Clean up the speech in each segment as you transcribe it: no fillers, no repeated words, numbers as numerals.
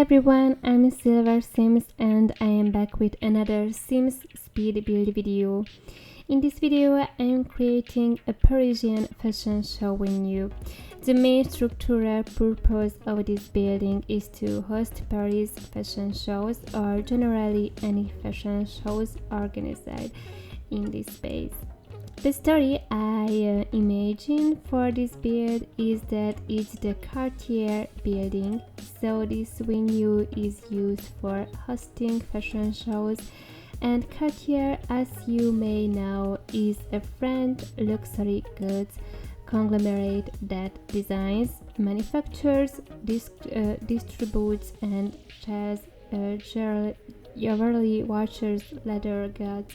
everyone, I'm Silver Sims and I am back with another Sims speed build video. In this video, I am creating a Parisian fashion show venue. The main structural purpose of this building is to host Paris fashion shows or generally any fashion shows organized in this space. The story I imagine for this build is that it's the Cartier building, so this venue is used for hosting fashion shows, and Cartier, as you may know, is a French luxury goods conglomerate that designs, manufactures, distributes, and sells jewelry, watches, leather goods,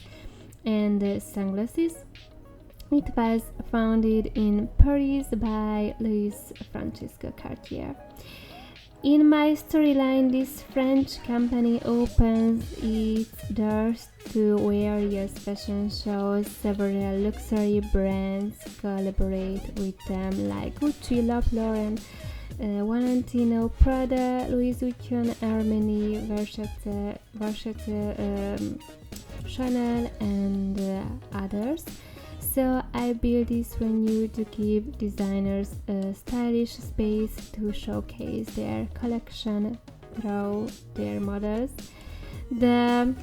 and sunglasses. It was founded in Paris by Louis-François Cartier. In my storyline, this French company opens its doors to various fashion shows. Several luxury brands collaborate with them, like Gucci, Ralph Lauren, Valentino, Prada, Louis Vuitton, Armani, Versace, Chanel, and others. So I built this venue to give designers a stylish space to showcase their collection through their models. The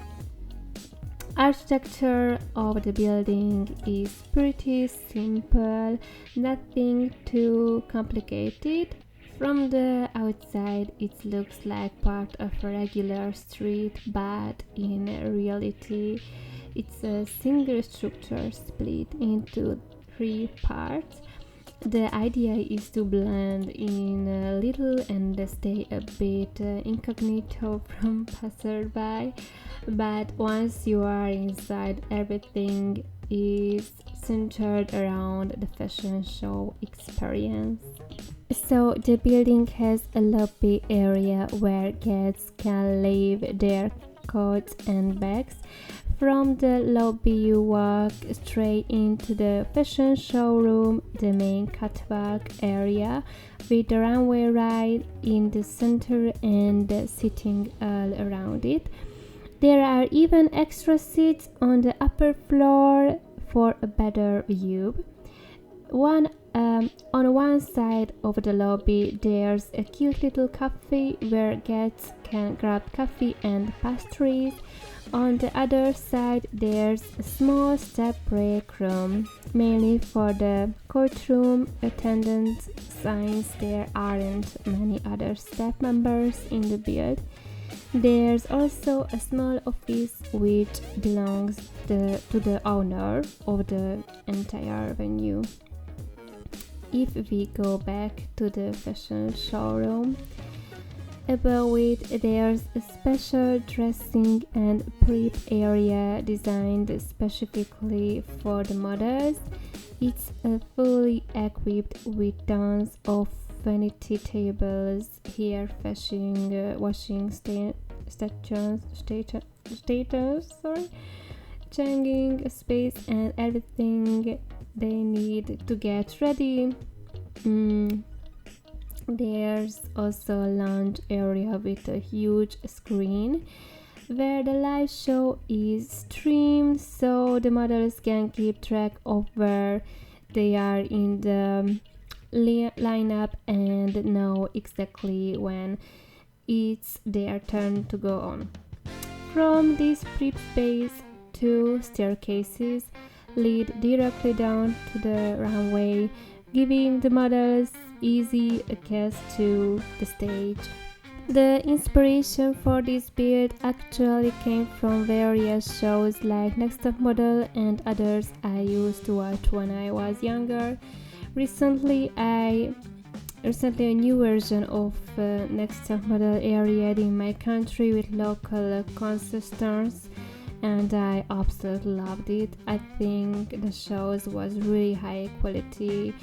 architecture of the building is pretty simple, nothing too complicated. From the outside, it looks like part of a regular street, but in reality, it's a single structure split into 3 parts. The idea is to blend in a little and stay a bit incognito from passerby, but once you are inside, everything is centered around the fashion show experience. So the building has a lobby area where guests can leave their coats and bags. From the lobby you walk straight into the fashion showroom, the main catwalk area, with the runway right in the center and the seating all around it. There are even extra seats on the upper floor for a better view. On one side of the lobby, there's a cute little cafe where guests can grab coffee and pastries. On the other side, there's a small step break room, mainly for the courtroom attendants, since there aren't many other staff members in the build. There's also a small office which belongs to the owner of the entire venue. If we go back to the fashion showroom, above it there's a special dressing and prep area designed specifically for the models. It's fully equipped with tons of vanity tables, hair washing stations, changing space, and everything they need to get ready. There's also a lounge area with a huge screen where the live show is streamed, so the models can keep track of where they are in the lineup and know exactly when it's their turn to go on. From this prep space, 2 staircases lead directly down to the runway, giving the models easy access to the stage. The inspiration for this build actually came from various shows like Next Top Model and others I used to watch when I was younger. Recently a new version of Next Top Model aired in my country with local contestants, and I absolutely loved it. I think the shows was really high quality,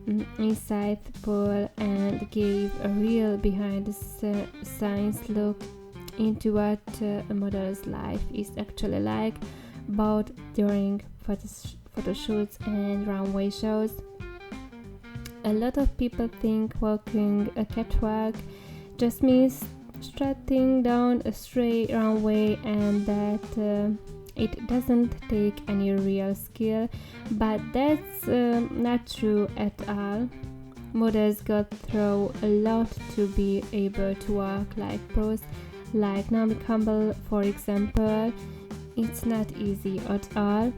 insightful, and gave a real behind the scenes look into what a model's life is actually like, both during photo shoots and runway shows. A lot of people think walking a catwalk just means strutting down a straight runway, and that it doesn't take any real skill, but that's not true at all. Models go through a lot to be able to walk like pros, like Naomi Campbell, for example. It's not easy at all.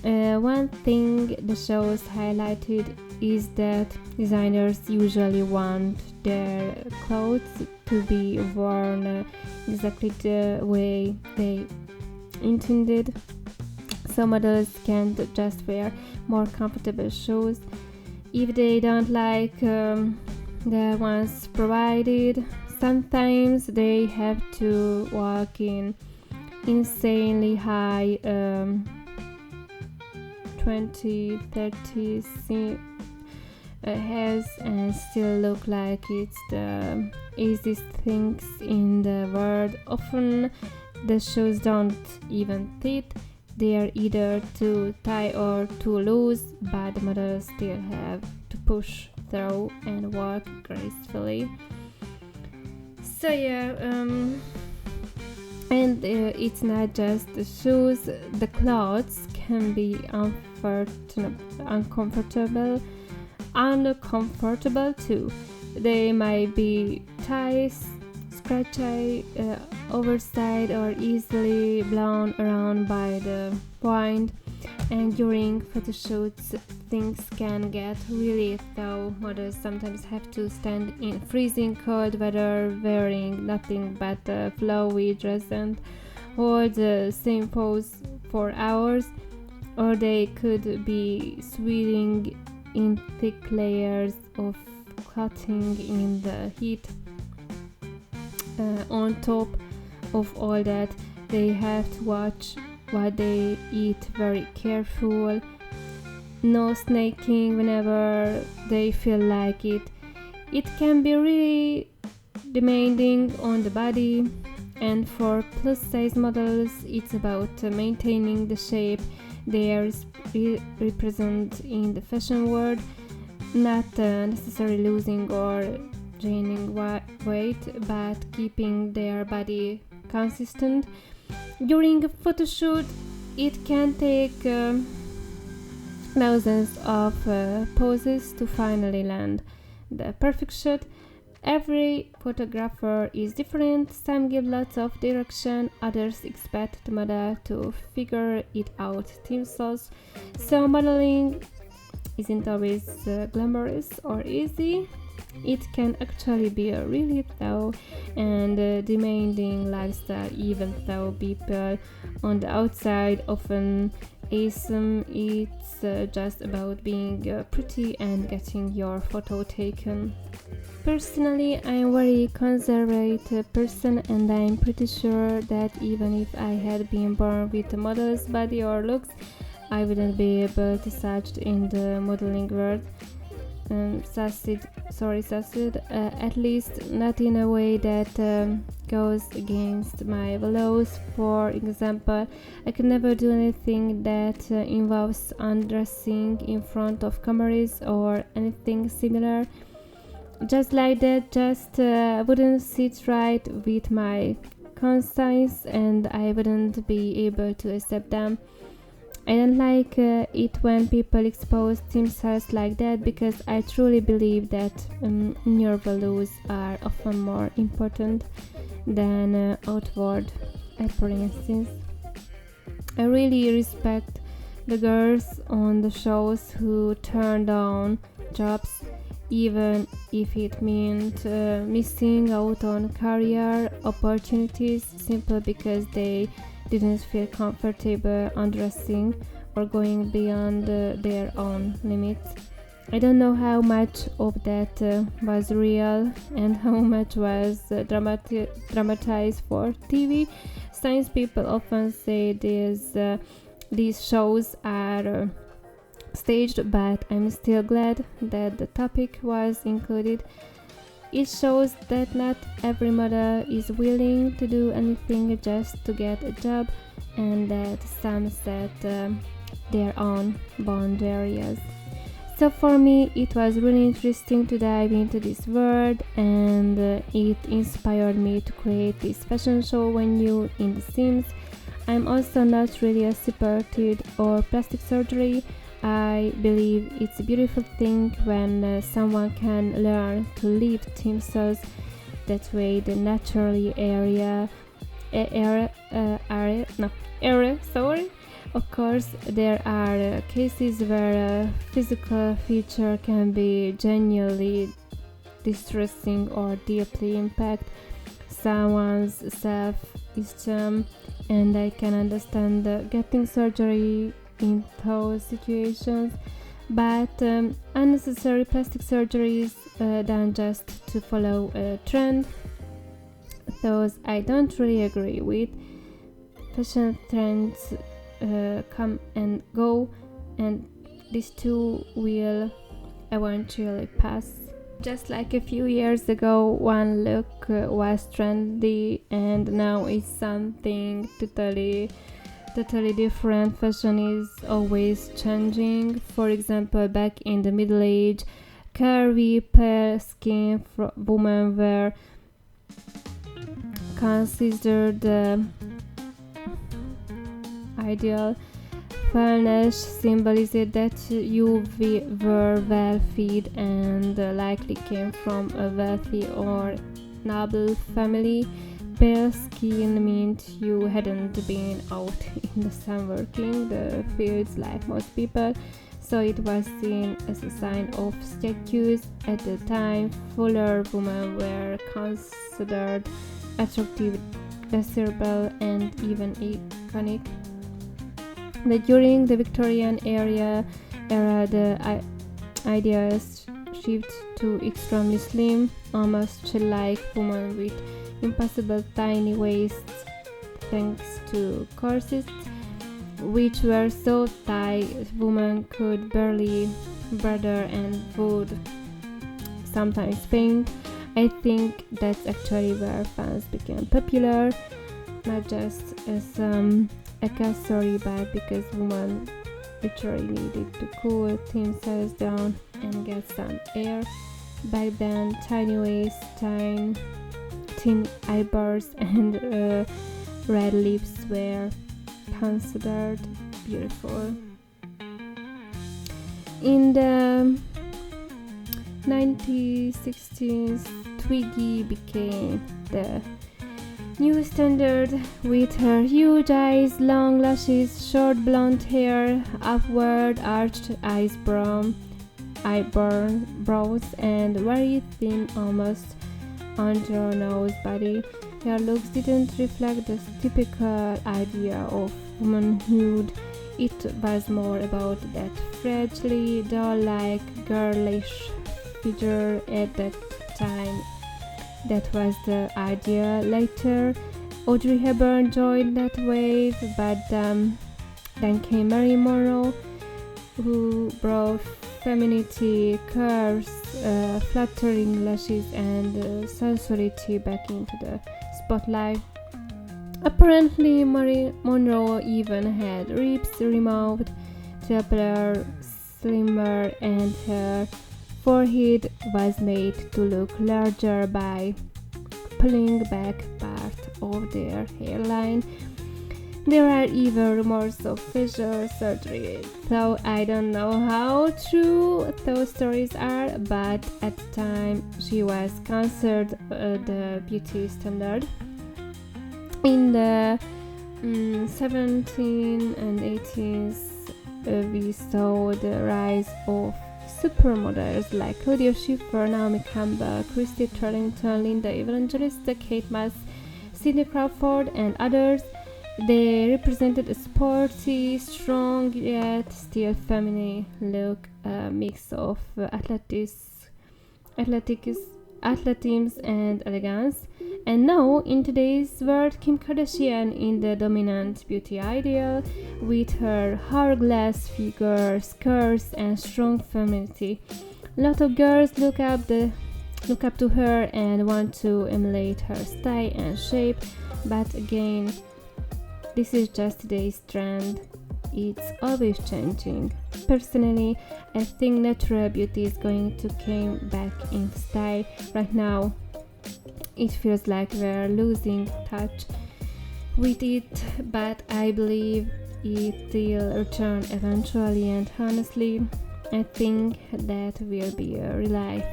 One thing the shows highlighted is that designers usually want their clothes to be worn exactly the way they intended. Some models can't just wear more comfortable shoes if they don't like the ones provided. Sometimes they have to walk in insanely high 20-30 heels and still look like it's the easiest things in the world. Often the shoes don't even fit. They are either too tight or too loose, but the models still have to push through and walk gracefully. So and it's not just the shoes. The clothes can be uncomfortable too. They might be tight, scratchy, oversized, or easily blown around by the wind. And during photo shoots, things can get really tough. Models sometimes have to stand in freezing cold weather wearing nothing but a flowy dress and hold the same pose for hours, or they could be sweating in thick layers of clothing in the heat. On top of all that, they have to watch what they eat, very careful, no snaking whenever they feel like it. It can be really demanding on the body, and for plus size models it's about maintaining the shape they represent in the fashion world, not necessarily losing or gaining weight, but keeping their body consistent. During a photo shoot, it can take thousands of poses to finally land the perfect shot. Every photographer is different. Some give lots of direction, others expect the model to figure it out themselves. So modeling isn't always glamorous or easy. It can actually be a really tough and demanding lifestyle, even though people on the outside often assume it's just about being pretty and getting your photo taken. Personally, I'm a very conservative person, and I'm pretty sure that even if I had been born with a model's body or looks, I wouldn't be able to succeed in the modeling world. Succeed, at least not in a way that goes against my values. For example, I could never do anything that involves undressing in front of cameras or anything similar. Just like that, just wouldn't sit right with my conscience, and I wouldn't be able to accept them. I don't like it when people expose themselves like that, because I truly believe that inner values are often more important than outward appearances. I really respect the girls on the shows who turn down jobs, even if it meant missing out on career opportunities simply because they didn't feel comfortable undressing or going beyond their own limits. I don't know how much of that was real and how much was dramatized for TV. Science people often say these shows are staged, but I'm still glad that the topic was included. It shows that not every model is willing to do anything just to get a job, and that some set their own boundaries. So for me, it was really interesting to dive into this world, and it inspired me to create this fashion show venue in The Sims. I'm also not really a supported or plastic surgery. I believe it's a beautiful thing when someone can learn to live themselves that way. The naturally sorry. Of course, there are cases where a physical feature can be genuinely distressing or deeply impact someone's self-esteem, and I can understand getting surgery in those situations, but unnecessary plastic surgeries done just to follow a trend, those I don't really agree with. Fashion trends come and go, and these too will eventually pass. Just like a few years ago, one look was trendy, and now it's something totally different. Fashion is always changing. For example, back in the Middle Age, curvy, pale skin women were considered ideal. Fairness symbolized that you were well-fed and likely came from a wealthy or noble family. Pale skin meant you hadn't been out in the sun working the fields like most people, so it was seen as a sign of status. At the time, fuller women were considered attractive, desirable, and even iconic. During the Victorian era, the ideas shift to extremely slim, almost chill-like women with impossible tiny waists thanks to corsets, which were so tight women could barely breathe and would sometimes faint. I think that's actually where fans became popular, not just as accessory, but because women literally needed to cool themselves down and get some air. Back then, tiny waists, thin eyebrows, and red lips were considered beautiful. In the 1960s, Twiggy became the new standard, with her huge eyes, long lashes, short blonde hair, upward arched eyebrows, and very thin, almost androgynous body. Her looks didn't reflect the typical idea of womanhood. It was more about that fragile, doll-like, girlish figure at that time. That was the idea. Later, Audrey Hepburn joined that wave, but then came Marilyn Monroe, who brought femininity, curves, flattering lashes, and sensuality back into the spotlight. Apparently, Marilyn Monroe even had ribs removed to appear slimmer, and her forehead was made to look larger by pulling back part of their hairline. There are even rumors of facial surgery, though I don't know how true those stories are, but at the time she was considered the beauty standard. In the 17th and 18th, we saw the rise of supermodels like Claudia Schiffer, Naomi Campbell, Christy Turlington, Linda Evangelista, Kate Moss, Cindy Crawford, and others. They represented a sporty, strong, yet still feminine look, a mix of athleticism and elegance. And now, in today's world, Kim Kardashian is the dominant beauty ideal, with her hourglass figure, curves, and strong femininity. A lot of girls look up to her and want to emulate her style and shape, but again, this is just today's trend. it's always changing. Personally, I think natural beauty is going to come back in style. Right now, it feels like we're losing touch with it, but I believe it will return eventually, and honestly, I think that will be a relief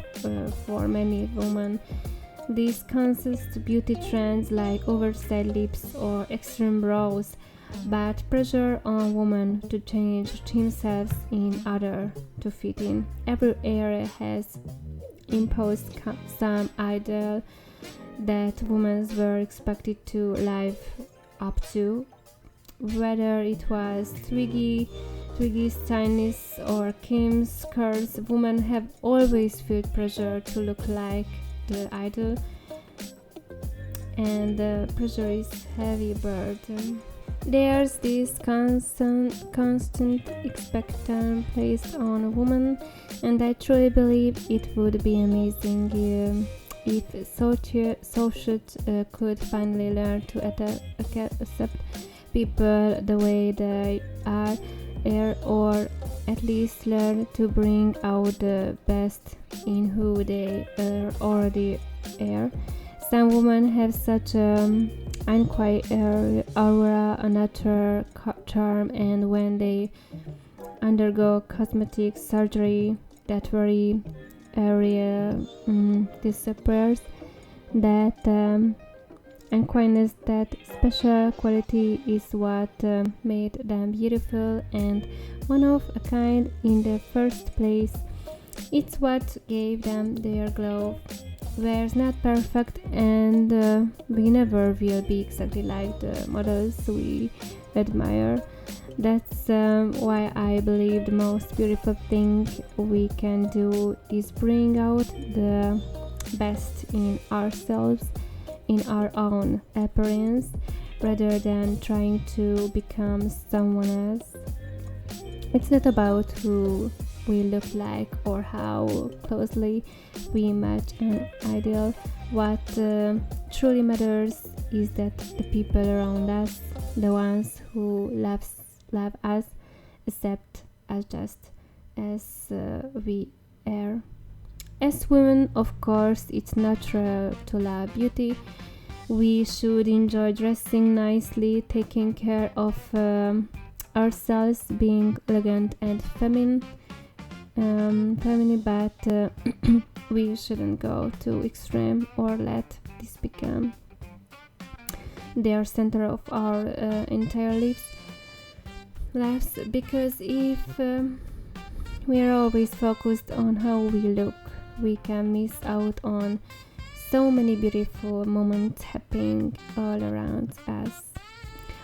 for many women. These consist beauty trends like oversized lips or extreme brows, but pressure on women to change themselves in order to fit in. Every era has imposed some ideal that women were expected to live up to, whether it was Twiggy's Chinese or Kim's curves. Women have always felt pressure to look like the idol, and the pressure is heavy burden. There's this constant expectation placed on a woman, and I truly believe it would be amazing if society could finally learn to accept people the way they are, or at least learn to bring out the best in who they already are. Some women have such unquiet aura, a natural charm, and when they undergo cosmetic surgery, that very area disappears. That unquietness, that special quality is what made them beautiful and one of a kind in the first place. It's what gave them their glow. We're not perfect, and we never will be exactly like the models we admire. That's why I believe the most beautiful thing we can do is bring out the best in ourselves, in our own appearance, rather than trying to become someone else. It's not about who we look like or how closely we match an ideal. What truly matters is that the people around us, the ones who love us, accept us just as we are. As women, of course, it's natural to love beauty. We should enjoy dressing nicely, taking care of ourselves, being elegant and feminine, but we shouldn't go too extreme or let this become the center of our entire lives, because if we are always focused on how we look, we can miss out on so many beautiful moments happening all around us.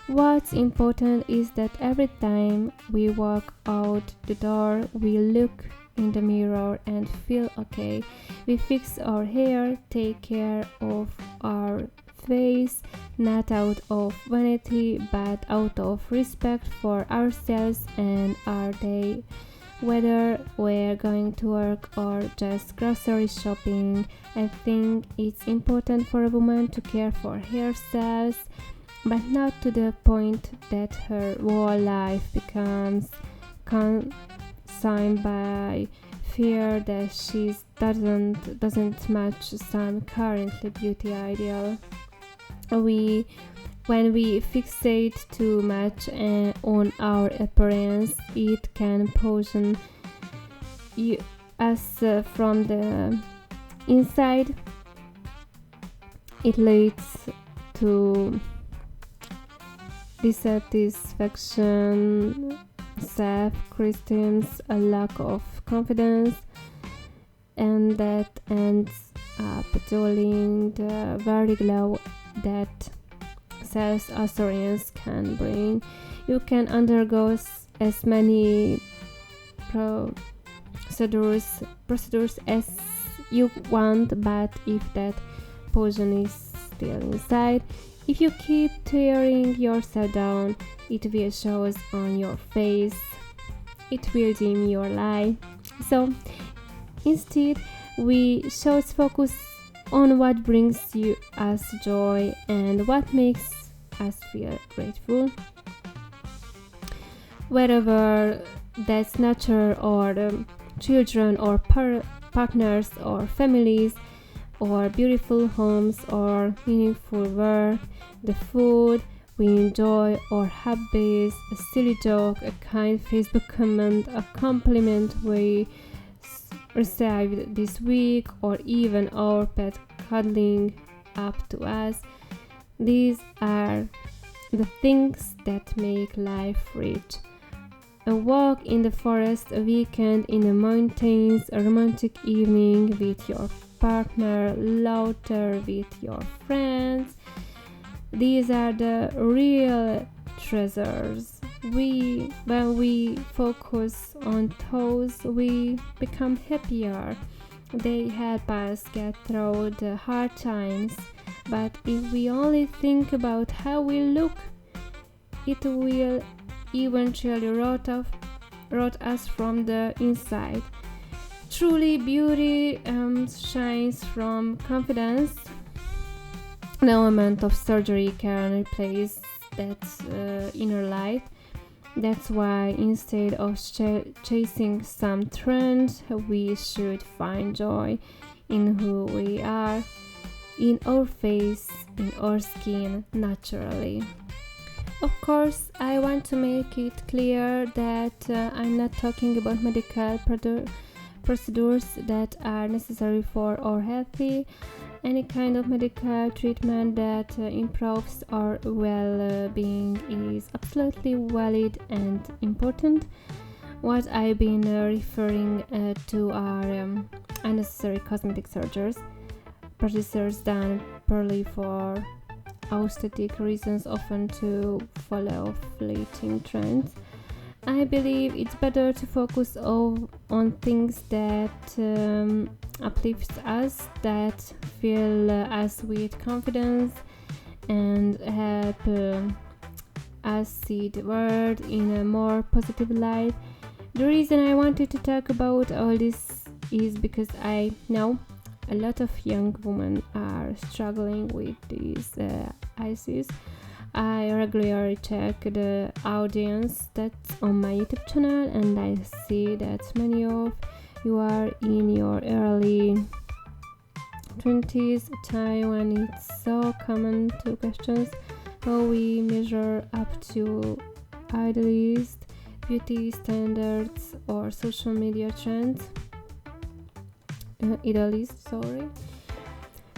What's important is that every time we walk out the door, we look in the mirror and feel okay. We fix our hair, take care of our face, not out of vanity, but out of respect for ourselves and our day. Whether we're going to work or just grocery shopping, I think it's important for a woman to care for herself, but not to the point that her whole life becomes consumed by fear that she doesn't match some currently beauty ideal. When we fixate too much on our appearance, it can poison us from the inside. It leads to dissatisfaction, self-criticism, a lack of confidence, and that ends up dulling the very glow that self-assurance can bring. You can undergo as many procedures as you want, but if that poison is still inside, if you keep tearing yourself down, it will show on your face. It will dim your light. So instead, we should focus on what brings us joy and what makes us feel grateful. whether that's nature or children or partners or families or beautiful homes or meaningful work, the food we enjoy or hobbies, a silly joke, a kind Facebook comment, a compliment we received this week, or even our pet cuddling up to us. These are the things that make life rich. A walk in the forest, a weekend in the mountains, a romantic evening with your partner, laughter with your friends. These are the real treasures. When we focus on those, we become happier. They help us get through the hard times. But if we only think about how we look, it will eventually rot us from the inside. Truly, beauty shines from confidence. No amount of surgery can replace that inner light. That's why instead of chasing some trend, we should find joy in who we are, in our face, in our skin, naturally. Of course, I want to make it clear that I'm not talking about medical procedures that are necessary for our healthy. Any kind of medical treatment that improves our well-being is absolutely valid and important. What I've been referring to are unnecessary cosmetic procedures done purely for aesthetic reasons, often to follow fleeting trends. I believe it's better to focus on things that uplifts us, that fill us with confidence and help us see the world in a more positive light. The reason I wanted to talk about all this is because I know a lot of young women are struggling with these issues. I regularly check the audience that's on my YouTube channel, and I see that many of you are in your early 20s, a time when it's so common to question how we measure up to idealized beauty standards or social media trends.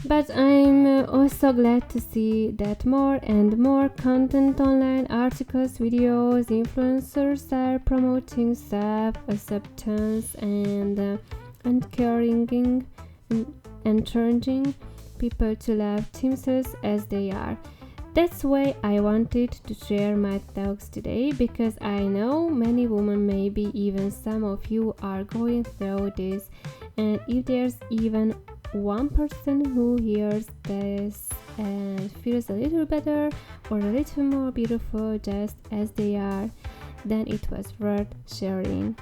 But I'm also glad to see that more and more content online, articles, videos, influencers are promoting self-acceptance and encouraging people to love themselves as they are. That's why I wanted to share my thoughts today, because I know many women, maybe even some of you, are going through this. And if there's even one person who hears this and feels a little better or a little more beautiful just as they are, then it was worth sharing.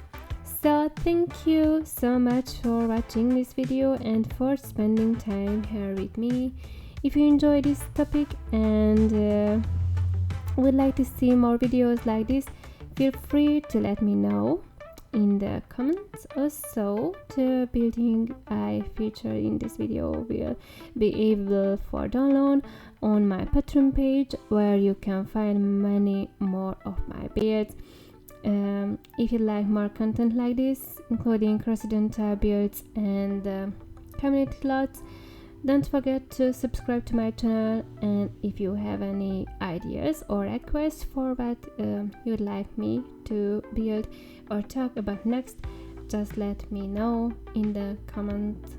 So thank you so much for watching this video and for spending time here with me. If you enjoy this topic and would like to see more videos like this, feel free to let me know in the comments. Also, the building I feature in this video will be able for download on my Patreon page, where you can find many more of my builds. If you like more content like this, including cross-dental builds and community lots, don't forget to subscribe to my channel. And if you have any ideas or requests for what you'd like me to build or talk about next, just let me know in the comments.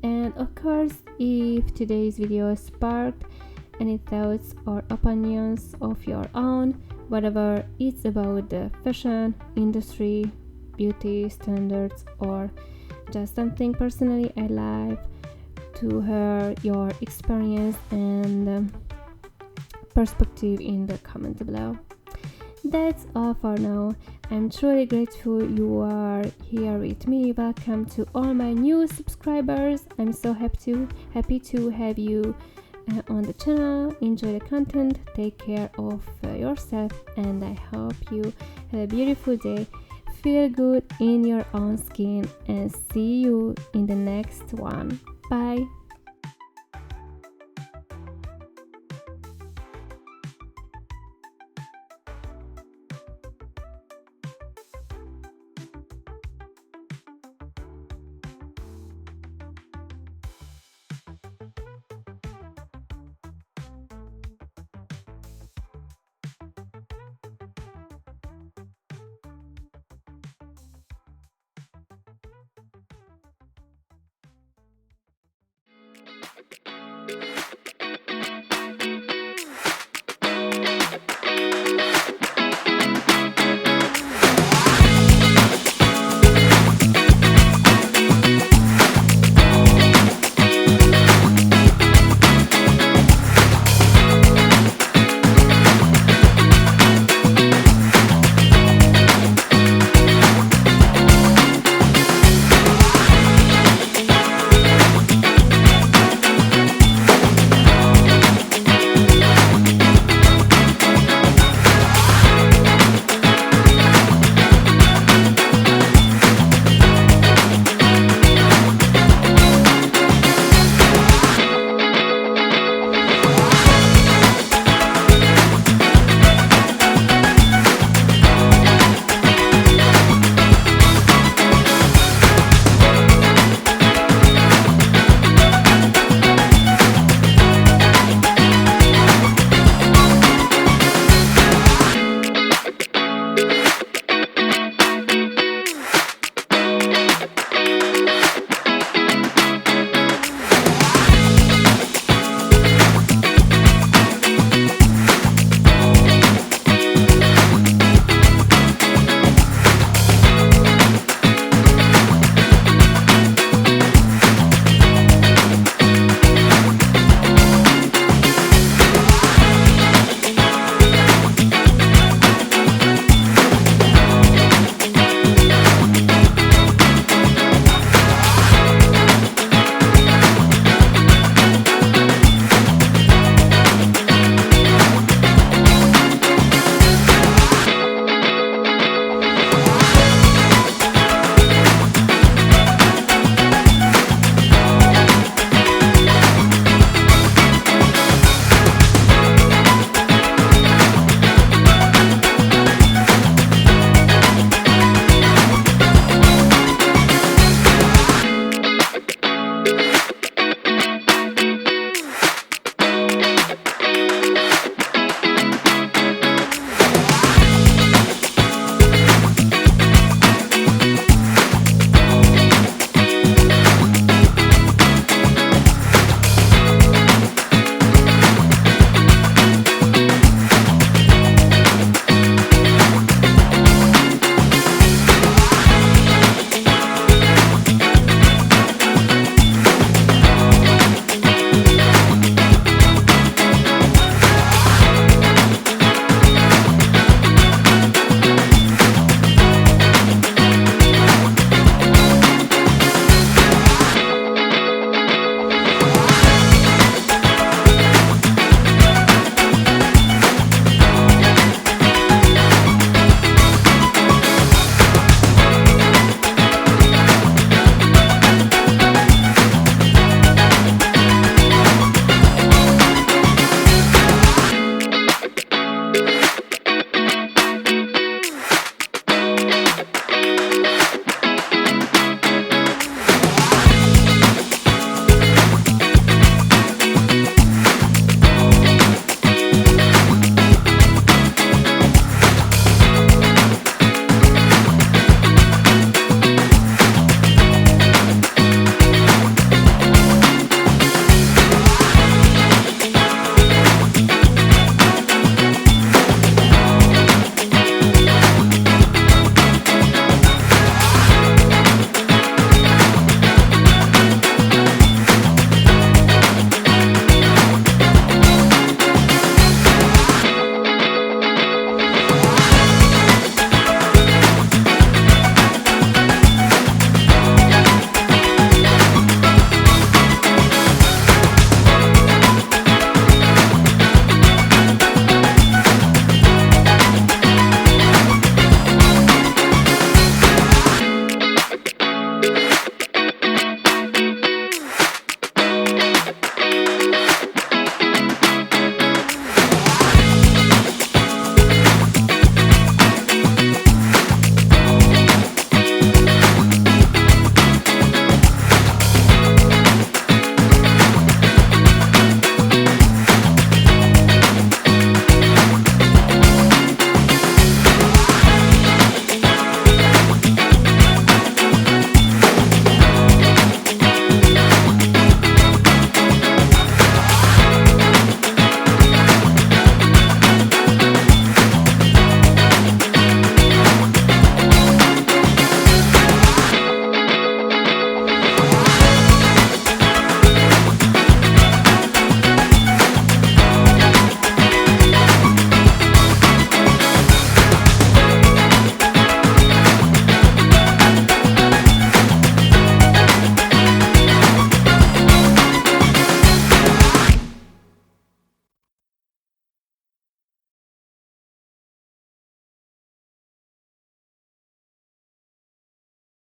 And of course, if today's video sparked any thoughts or opinions of your own, whatever it's about the fashion industry, beauty standards, or just something personally, I'd like to hear your experience and perspective in the comments below. That's all for now. I'm truly grateful you are here with me. Welcome to all my new subscribers. I'm so happy to have you on the channel. Enjoy the content, take care of yourself, and I hope you have a beautiful day. Feel good in your own skin, and see you in the next one. Bye.